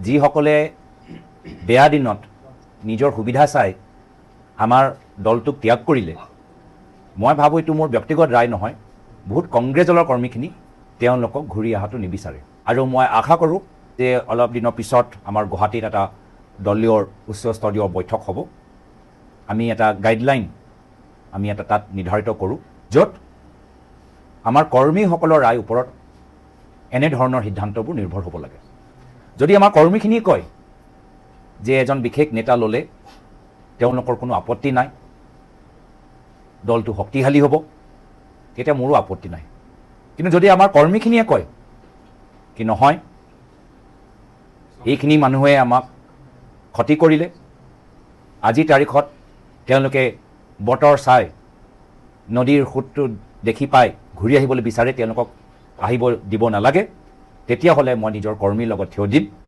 যিসকলে বেয়া দিনত নিজৰ সুবিধা চাই আমাৰ দলটোক ত্যাগ কৰিলে, মই ভাবোঁ এইটো মোৰ ব্যক্তিগত ৰায় নহয়, বহুত কংগ্ৰেছ দলৰ কৰ্মীখিনি তেওঁলোকক ঘূৰি অহাটো নিবিচাৰে। আৰু মই আশা কৰোঁ যে অলপ দিনৰ পিছত আমাৰ গুৱাহাটীত এটা দলীয় উচ্চস্তৰীয় বৈঠক হ'ব। আমি এটা গাইডলাইন আমি এটা তাত নিৰ্ধাৰিত কৰোঁ, য'ত আমাৰ কৰ্মীসকলৰ ৰায় ওপৰত এনেধৰণৰ সিদ্ধান্তবোৰ নিৰ্ভৰ হ'ব লাগে। যদি আমাৰ কৰ্মীখিনিয়ে কয় যে এজন বিশেষ নেতা ল'লে তেওঁলোকৰ কোনো আপত্তি নাই, দলটো শক্তিশালী হ'ব, তেতিয়া মোৰো আপত্তি নাই। কিন্তু যদি আমাৰ কৰ্মীখিনিয়ে কয় কি নহয়, এইখিনি মানুহে আমাক ক্ষতি কৰিলে, আজিৰ তাৰিখত তেওঁলোকে বতৰ চাই নদীৰ সোঁতটো দেখি পাই ঘূৰি আহিবলৈ বিচাৰে, তেওঁলোকক আহিব দিব নালাগে, তেতিয়াহ'লে মই নিজৰ কৰ্মীৰ লগত থিয় দিম।